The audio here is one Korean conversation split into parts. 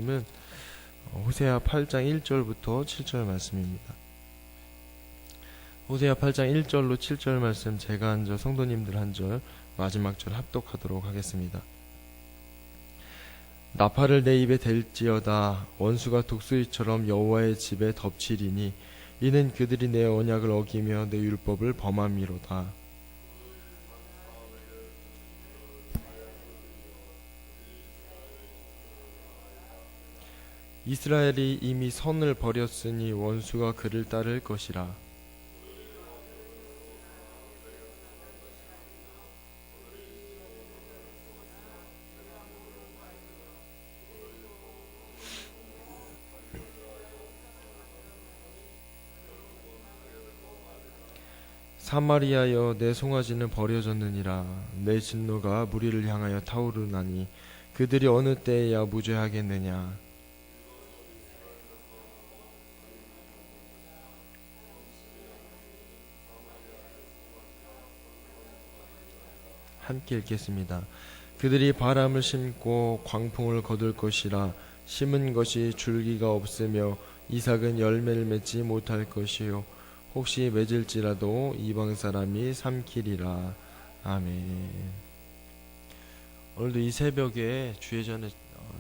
은 호세아 8장 1절부터 7절 말씀입니다. 호세아 8장 1절로 7절 말씀 제가 한 절, 성도님들 한 절, 마지막 절 합독하도록 하겠습니다. 나팔을 내 입에 댈지어다. 원수가 독수리처럼 여호와의 집에 덮치리니 이는 그들이 내 언약을 어기며 내 율법을 범함이로다. 이스라엘이 이미 선을 버렸으니 원수가 그를 따를 것이라. 사마리아여, 내 송아지는 버려졌느니라. 내 진노가 무리를 향하여 타오르나니 그들이 어느 때에야 무죄하겠느냐. 함께 읽겠습니다. 그들이 바람을 심고 광풍을 거둘 것이라. 심은 것이 줄기가 없으며 이삭은 열매를 맺지 못할 것이요 혹시 맺을지라도 이방 사람이 삼키리라. 아멘. 오늘도 이 새벽에 주의 전에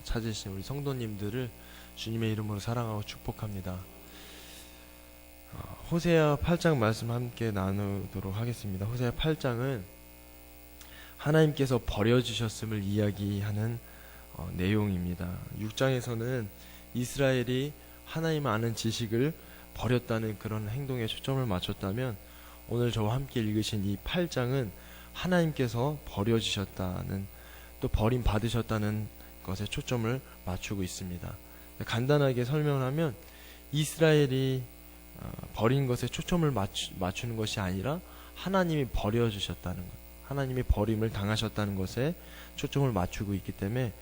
찾으신 우리 성도님들을 주님의 이름으로 사랑하고 축복합니다. 호세아 8장 말씀 함께 나누도록 하겠습니다. 호세아 8장은 하나님께서 버려주셨음을 이야기하는 내용입니다. 6장에서는 이스라엘이 하나님 아는 지식을 버렸다는 그런 행동에 초점을 맞췄다면, 오늘 저와 함께 읽으신 이 8장은 하나님께서 버려주셨다는, 또 버림받으셨다는 것에 초점을 맞추고 있습니다. 간단하게 설명하면 이스라엘이 버린 것에 초점을 맞추는 것이 아니라 하나님이 버려주셨다는 것, 하나님이 버림을 당하셨다는 것에 초점을 맞추고 있기 때문에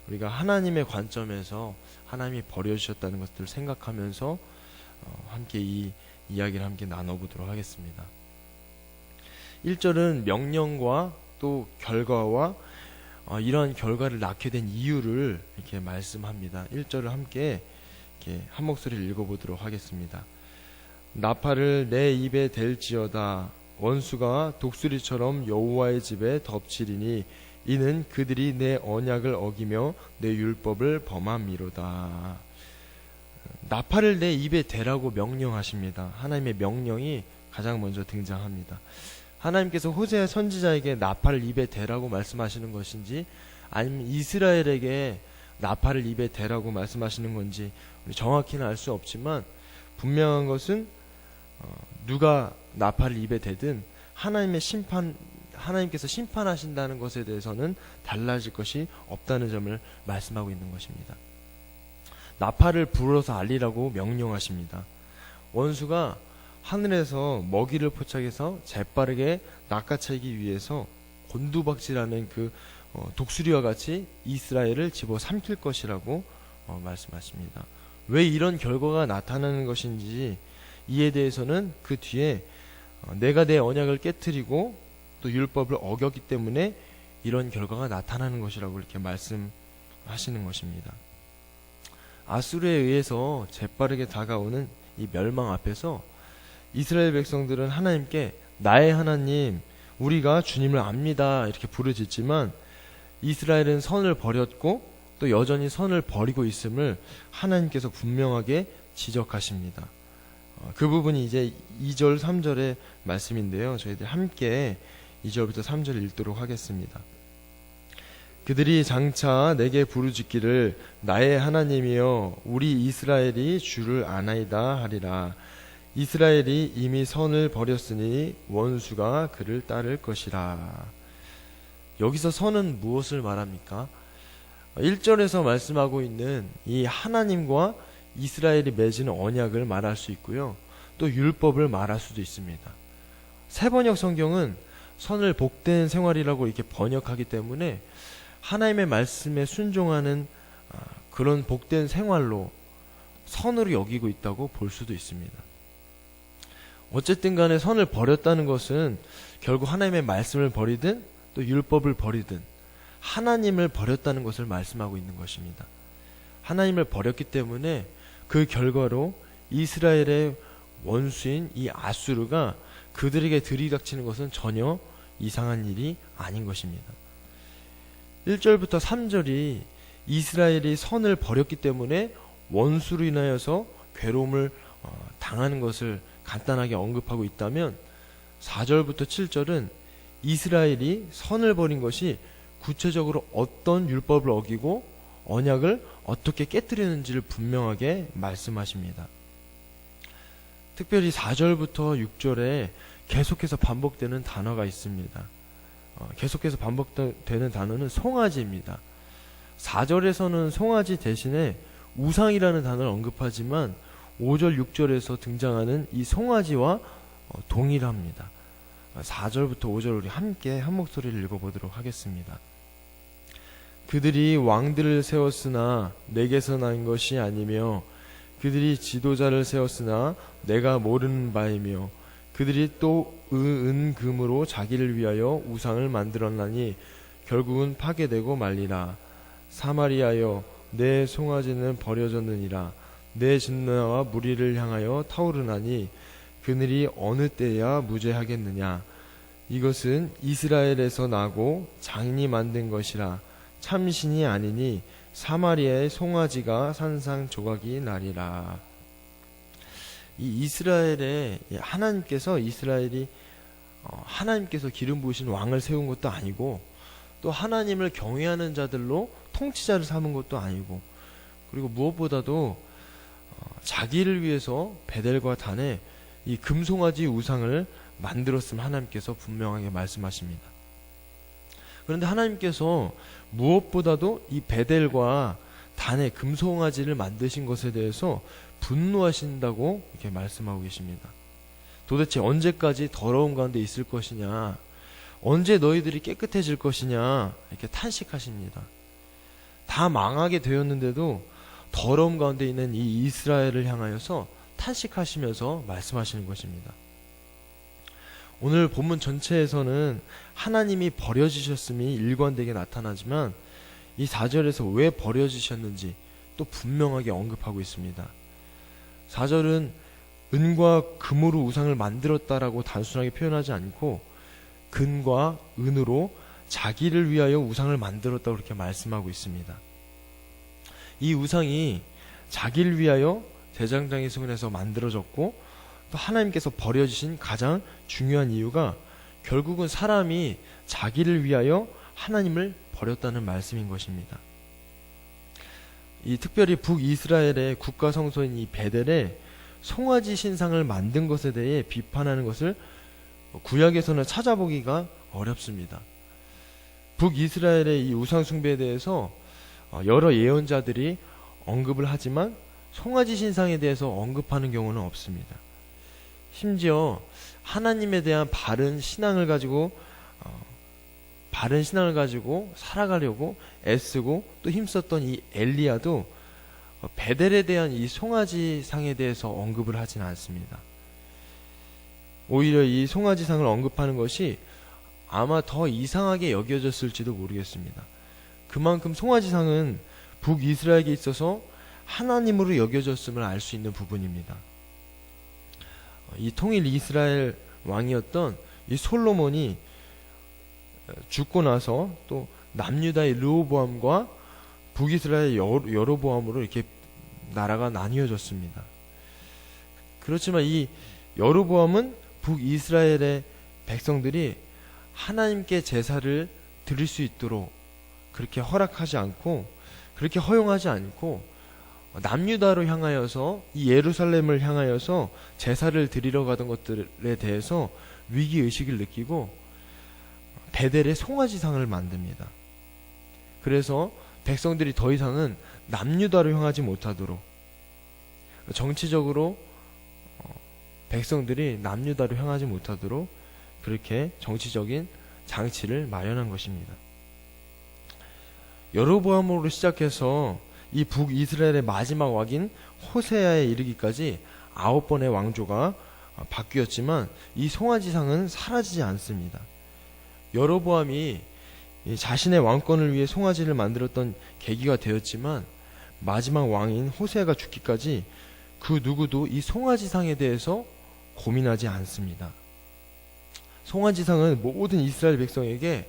우리가 하나님의 관점에서 하나님이 버려주셨다는 것들을 생각하면서 함께 이 이야기를 함께 나눠보도록 하겠습니다. 1절은 명령과 또 결과와 이러한 결과를 낳게 된 이유를 이렇게 말씀합니다. 1절을 함께 이렇게 한 목소리를 읽어보도록 하겠습니다. 나팔을 내 입에 댈지어다. 원수가 독수리처럼 여호와의 집에 덮치리니 이는 그들이 내 언약을 어기며 내 율법을 범함이로다. 나팔을 내 입에 대라고 명령하십니다. 하나님의 명령이 가장 먼저 등장합니다. 하나님께서 호세아 선지자에게 나팔을 입에 대라고 말씀하시는 것인지, 아니면 이스라엘에게 나팔을 입에 대라고 말씀하시는 건지 정확히는 알 수 없지만, 분명한 것은 누가 나팔을 입에 대든 하나님께서 심판하신다는 것에 대해서는 달라질 것이 없다는 점을 말씀하고 있는 것입니다. 나팔을 불어서 알리라고 명령하십니다. 원수가 하늘에서 먹이를 포착해서 재빠르게 낚아채기 위해서 곤두박질하는 그 독수리와 같이 이스라엘을 집어삼킬 것이라고 말씀하십니다. 왜 이런 결과가 나타나는 것인지, 이에 대해서는 그 뒤에 내가 내 언약을 깨트리고 또 율법을 어겼기 때문에 이런 결과가 나타나는 것이라고 이렇게 말씀하시는 것입니다. 아수르에 의해서 재빠르게 다가오는 이 멸망 앞에서 이스라엘 백성들은 하나님께 나의 하나님, 우리가 주님을 압니다 이렇게 부르짖지만, 이스라엘은 선을 버렸고 또 여전히 선을 버리고 있음을 하나님께서 분명하게 지적하십니다. 그 부분이 이제 2절 3절의 말씀인데요, 저희들 함께 2절부터 3절 읽도록 하겠습니다. 그들이 장차 내게 부르짖기를 나의 하나님이여 우리 이스라엘이 주를 아나이다 하리라. 이스라엘이 이미 선을 버렸으니 원수가 그를 따를 것이라. 여기서 선은 무엇을 말합니까? 1절에서 말씀하고 있는 이 하나님과 이스라엘이 맺은 언약을 말할 수 있고요, 또 율법을 말할 수도 있습니다. 새번역 성경은 선을 복된 생활이라고 이렇게 번역하기 때문에 하나님의 말씀에 순종하는 그런 복된 생활로 선으로 여기고 있다고 볼 수도 있습니다. 어쨌든 간에 선을 버렸다는 것은 결국 하나님의 말씀을 버리든 또 율법을 버리든 하나님을 버렸다는 것을 말씀하고 있는 것입니다. 하나님을 버렸기 때문에 그 결과로 이스라엘의 원수인 이 아수르가 그들에게 들이닥치는 것은 전혀 이상한 일이 아닌 것입니다. 1절부터 3절이 이스라엘이 선을 버렸기 때문에 원수로 인하여서 괴로움을 당하는 것을 간단하게 언급하고 있다면 4절부터 7절은 이스라엘이 선을 버린 것이 구체적으로 어떤 율법을 어기고 언약을 어떻게 깨뜨리는지를 분명하게 말씀하십니다. 특별히 4절부터 6절에 계속해서 반복되는 단어가 있습니다. 계속해서 반복되는 단어는 송아지입니다. 4절에서는 송아지 대신에 우상이라는 단어를 언급하지만 5절, 6절에서 등장하는 이 송아지와 동일합니다. 4절부터 5절 우리 함께 한 목소리를 읽어보도록 하겠습니다. 그들이 왕들을 세웠으나 내게서 난 것이 아니며 그들이 지도자를 세웠으나 내가 모르는 바이며 그들이 또 은금으로 자기를 위하여 우상을 만들었나니 결국은 파괴되고 말리라. 사마리아여 내 송아지는 버려졌느니라. 내 진나와 무리를 향하여 타오르나니 그늘이 어느 때야 무죄하겠느냐. 이것은 이스라엘에서 나고 장인이 만든 것이라. 참신이 아니니 사마리아의 송아지가 산산조각이 나리라. 이 이스라엘에 하나님께서 하나님께서 기름 부으신 왕을 세운 것도 아니고 또 하나님을 경외하는 자들로 통치자를 삼은 것도 아니고 그리고 무엇보다도 자기를 위해서 베델과 단에 이 금송아지 우상을 만들었음을 하나님께서 분명하게 말씀하십니다. 그런데 하나님께서 무엇보다도 이 베델과 단에 금송아지를 만드신 것에 대해서 분노하신다고 이렇게 말씀하고 계십니다. 도대체 언제까지 더러운 가운데 있을 것이냐, 언제 너희들이 깨끗해질 것이냐 이렇게 탄식하십니다. 다 망하게 되었는데도 더러움 가운데 있는 이 이스라엘을 향하여서 탄식하시면서 말씀하시는 것입니다. 오늘 본문 전체에서는 하나님이 버려지셨음이 일관되게 나타나지만 이 4절에서 왜 버려지셨는지 또 분명하게 언급하고 있습니다. 4절은 은과 금으로 우상을 만들었다라고 단순하게 표현하지 않고 금과 은으로 자기를 위하여 우상을 만들었다고 그렇게 말씀하고 있습니다. 이 우상이 자기를 위하여 대장장이 승은에서 만들어졌고 또 하나님께서 버려주신 가장 중요한 이유가 결국은 사람이 자기를 위하여 하나님을 버렸다는 말씀인 것입니다. 이 특별히 북이스라엘의 국가 성소인 이 베델에 송아지 신상을 만든 것에 대해 비판하는 것을 구약에서는 찾아보기가 어렵습니다. 북이스라엘의 이 우상 숭배에 대해서 여러 예언자들이 언급을 하지만 송아지 신상에 대해서 언급하는 경우는 없습니다. 심지어 하나님에 대한 바른 신앙을 가지고 살아가려고 애쓰고 또 힘썼던 이 엘리야도 베델에 대한 이 송아지상에 대해서 언급을 하지는 않습니다. 오히려 이 송아지상을 언급하는 것이 아마 더 이상하게 여겨졌을지도 모르겠습니다. 그만큼 송아지상은 북이스라엘에 있어서 하나님으로 여겨졌음을 알 수 있는 부분입니다. 이 통일 이스라엘 왕이었던 이 솔로몬이 죽고 나서 또 남유다의 르호보암과 북이스라엘의 여로보암으로 이렇게 나라가 나뉘어졌습니다. 그렇지만 이 여로보암은 북이스라엘의 백성들이 하나님께 제사를 드릴 수 있도록 그렇게 허락하지 않고 그렇게 허용하지 않고 남유다로 향하여서 이 예루살렘을 향하여서 제사를 드리러 가던 것들에 대해서 위기의식을 느끼고 베델에 송아지상을 만듭니다. 그래서 백성들이 더 이상은 남유다로 향하지 못하도록 정치적으로 백성들이 남유다로 향하지 못하도록 그렇게 정치적인 장치를 마련한 것입니다. 여로보암으로 시작해서 이 북이스라엘의 마지막 왕인 호세아에 이르기까지 9번의 왕조가 바뀌었지만 이 송아지상은 사라지지 않습니다. 여로보암이 자신의 왕권을 위해 송아지를 만들었던 계기가 되었지만 마지막 왕인 호세아가 죽기까지 그 누구도 이 송아지상에 대해서 고민하지 않습니다. 송아지상은 모든 이스라엘 백성에게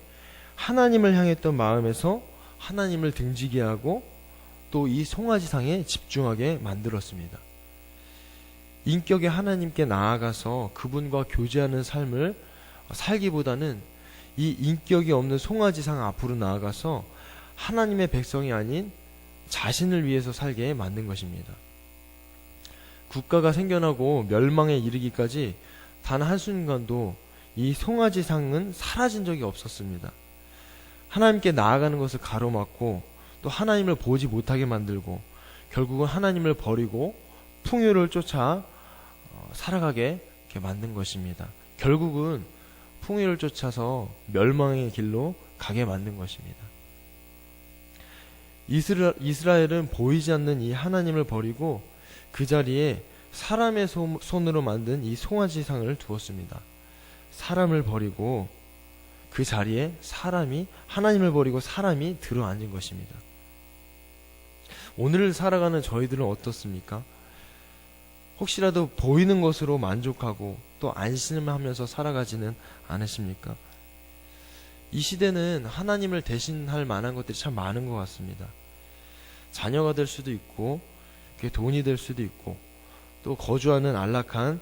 하나님을 향했던 마음에서 하나님을 등지게 하고 또 이 송아지상에 집중하게 만들었습니다. 인격의 하나님께 나아가서 그분과 교제하는 삶을 살기보다는 이 인격이 없는 송아지상 앞으로 나아가서 하나님의 백성이 아닌 자신을 위해서 살게 만든 것입니다. 국가가 생겨나고 멸망에 이르기까지 단 한순간도 이 송아지상은 사라진 적이 없었습니다. 하나님께 나아가는 것을 가로막고 또 하나님을 보지 못하게 만들고 결국은 하나님을 버리고 풍요를 쫓아 살아가게 이렇게 만든 것입니다. 결국은 풍요를 쫓아서 멸망의 길로 가게 만든 것입니다. 이스라엘은 보이지 않는 이 하나님을 버리고 그 자리에 사람의 손으로 만든 이 송아지상을 두었습니다. 사람을 버리고 그 자리에 하나님을 버리고 사람이 들어앉은 것입니다. 오늘을 살아가는 저희들은 어떻습니까? 혹시라도 보이는 것으로 만족하고 또 안심하면서 살아가지는 않으십니까? 이 시대는 하나님을 대신할 만한 것들이 참 많은 것 같습니다. 자녀가 될 수도 있고 그게 돈이 될 수도 있고 또 거주하는 안락한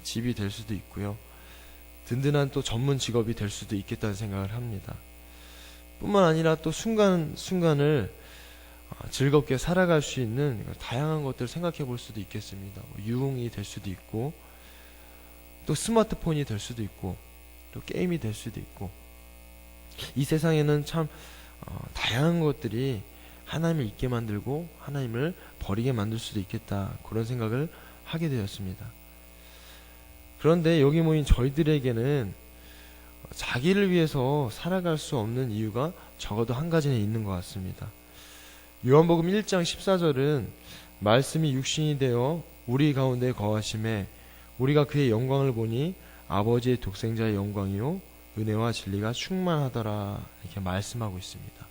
집이 될 수도 있고요. 든든한 또 전문 직업이 될 수도 있겠다는 생각을 합니다. 뿐만 아니라 또 순간순간을 즐겁게 살아갈 수 있는 다양한 것들을 생각해 볼 수도 있겠습니다. 유흥이 될 수도 있고 또 스마트폰이 될 수도 있고 또 게임이 될 수도 있고 이 세상에는 참 다양한 것들이 하나님을 잊게 만들고 하나님을 버리게 만들 수도 있겠다, 그런 생각을 하게 되었습니다. 그런데 여기 모인 저희들에게는 자기를 위해서 살아갈 수 없는 이유가 적어도 한 가지는 있는 것 같습니다. 요한복음 1장 14절은 말씀이 육신이 되어 우리 가운데 거하심에 우리가 그의 영광을 보니 아버지의 독생자의 영광이요 은혜와 진리가 충만하더라, 이렇게 말씀하고 있습니다.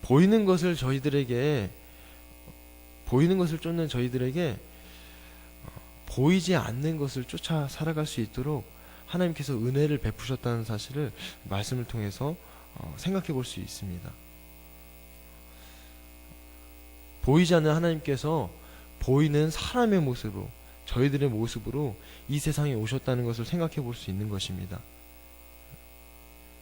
보이는 것을 쫓는 저희들에게 보이지 않는 것을 쫓아 살아갈 수 있도록 하나님께서 은혜를 베푸셨다는 사실을 말씀을 통해서 생각해 볼 수 있습니다. 보이지 않는 하나님께서 보이는 사람의 모습으로, 저희들의 모습으로 이 세상에 오셨다는 것을 생각해 볼 수 있는 것입니다.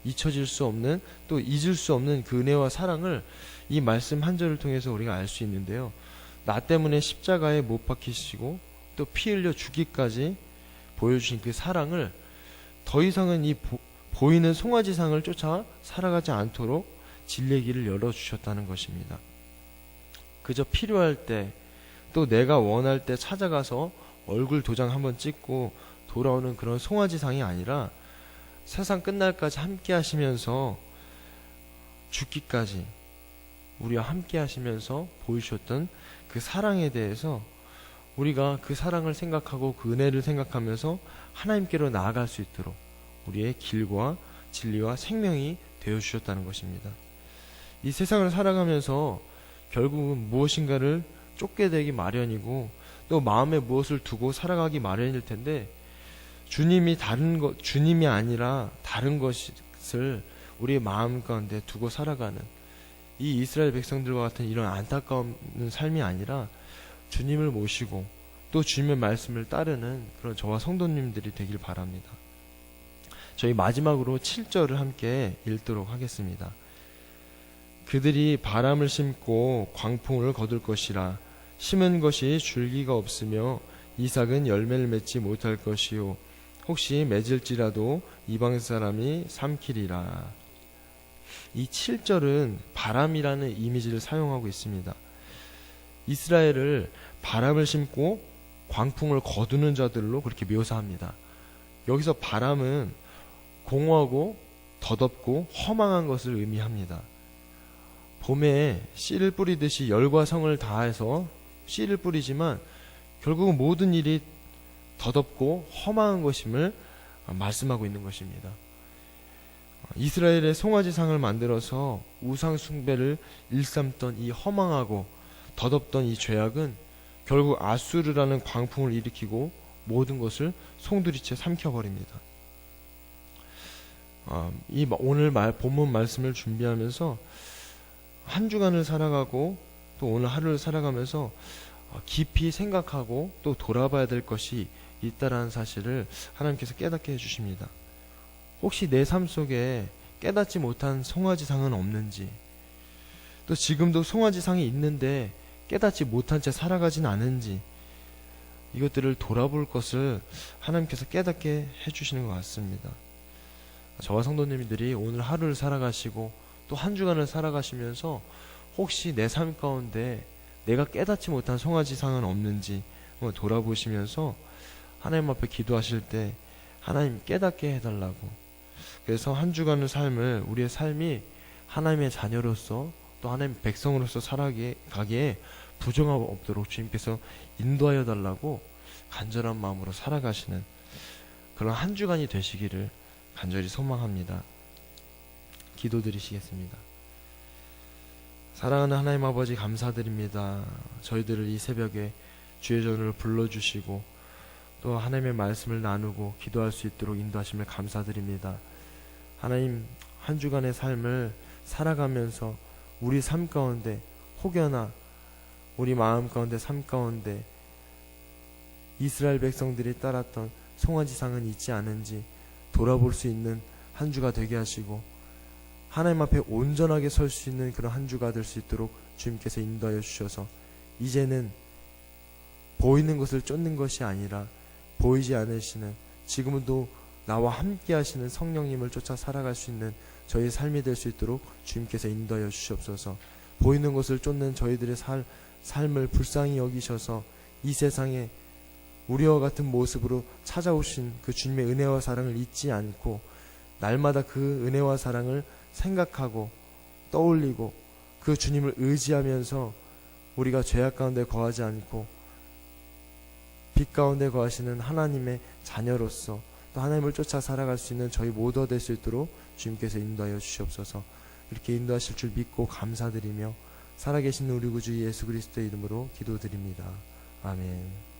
잊혀질 수 없는, 또 잊을 수 없는 그 은혜와 사랑을 이 말씀 한 절을 통해서 우리가 알 수 있는데요. 나 때문에 십자가에 못 박히시고 또 피 흘려 죽기까지 보여주신 그 사랑을 더 이상은 이 보이는 송아지상을 쫓아 살아가지 않도록 진리의 길을 열어주셨다는 것입니다. 그저 필요할 때, 또 내가 원할 때 찾아가서 얼굴 도장 한번 찍고 돌아오는 그런 송아지상이 아니라 세상 끝날까지 함께 하시면서 죽기까지 우리와 함께 하시면서 보여주셨던 그 사랑에 대해서 우리가 그 사랑을 생각하고 그 은혜를 생각하면서 하나님께로 나아갈 수 있도록 우리의 길과 진리와 생명이 되어주셨다는 것입니다. 이 세상을 살아가면서 결국은 무엇인가를 쫓게 되기 마련이고 또 마음에 무엇을 두고 살아가기 마련일 텐데 주님이 아니라 다른 것을 우리의 마음 가운데 두고 살아가는 이 이스라엘 백성들과 같은 이런 안타까운 삶이 아니라 주님을 모시고 또 주님의 말씀을 따르는 그런 저와 성도님들이 되길 바랍니다. 저희 마지막으로 7절을 함께 읽도록 하겠습니다. 그들이 바람을 심고 광풍을 거둘 것이라. 심은 것이 줄기가 없으며 이삭은 열매를 맺지 못할 것이요 혹시 맺을지라도 이방 사람이 삼키리라. 이 7절은 바람이라는 이미지를 사용하고 있습니다. 이스라엘을 바람을 심고 광풍을 거두는 자들로 그렇게 묘사합니다. 여기서 바람은 공허하고 더덥고 허망한 것을 의미합니다. 봄에 씨를 뿌리듯이 열과 성을 다해서 씨를 뿌리지만 결국은 모든 일이 더덥고 험한 것임을 말씀하고 있는 것입니다. 이스라엘의 송아지상을 만들어서 우상 숭배를 일삼던 이 허망하고 덧없던 이 죄악은 결국 아수르라는 광풍을 일으키고 모든 것을 송두리째 삼켜버립니다. 오늘 본문 말씀을 준비하면서 한 주간을 살아가고 또 오늘 하루를 살아가면서 깊이 생각하고 또 돌아봐야 될 것이 있다라는 사실을 하나님께서 깨닫게 해주십니다. 혹시 내 삶 속에 깨닫지 못한 송아지상은 없는지, 또 지금도 송아지상이 있는데 깨닫지 못한 채 살아가진 않은지, 이것들을 돌아볼 것을 하나님께서 깨닫게 해주시는 것 같습니다. 저와 성도님들이 오늘 하루를 살아가시고 또 한 주간을 살아가시면서 혹시 내 삶 가운데 내가 깨닫지 못한 송아지상은 없는지 한번 돌아보시면서 하나님 앞에 기도하실 때 하나님 깨닫게 해달라고, 그래서 한 주간의 삶을, 우리의 삶이 하나님의 자녀로서 또 하나님의 백성으로서 살아가기에 부정함 없도록 주님께서 인도하여 달라고 간절한 마음으로 살아가시는 그런 한 주간이 되시기를 간절히 소망합니다. 기도드리시겠습니다. 사랑하는 하나님 아버지, 감사드립니다. 저희들을 이 새벽에 주의 전으로 불러주시고 또 하나님의 말씀을 나누고 기도할 수 있도록 인도하심을 감사드립니다. 하나님, 한 주간의 삶을 살아가면서 우리 삶 가운데 혹여나 우리 마음 가운데, 삶 가운데 이스라엘 백성들이 따랐던 송아지상은 있지 않은지 돌아볼 수 있는 한 주가 되게 하시고 하나님 앞에 온전하게 설 수 있는 그런 한 주가 될 수 있도록 주님께서 인도하여 주셔서 이제는 보이는 것을 쫓는 것이 아니라 보이지 않으시는, 지금도 나와 함께 하시는 성령님을 쫓아 살아갈 수 있는 저희의 삶이 될 수 있도록 주님께서 인도하여 주시옵소서. 보이는 것을 쫓는 저희들의 삶을 불쌍히 여기셔서 이 세상에 우리와 같은 모습으로 찾아오신 그 주님의 은혜와 사랑을 잊지 않고 날마다 그 은혜와 사랑을 생각하고 떠올리고 그 주님을 의지하면서 우리가 죄악 가운데 거하지 않고 빛 가운데 거하시는 하나님의 자녀로서 또 하나님을 쫓아 살아갈 수 있는 저희 모두가 될 수 있도록 주님께서 인도하여 주시옵소서. 이렇게 인도하실 줄 믿고 감사드리며 살아계신 우리 구주 예수 그리스도의 이름으로 기도드립니다. 아멘.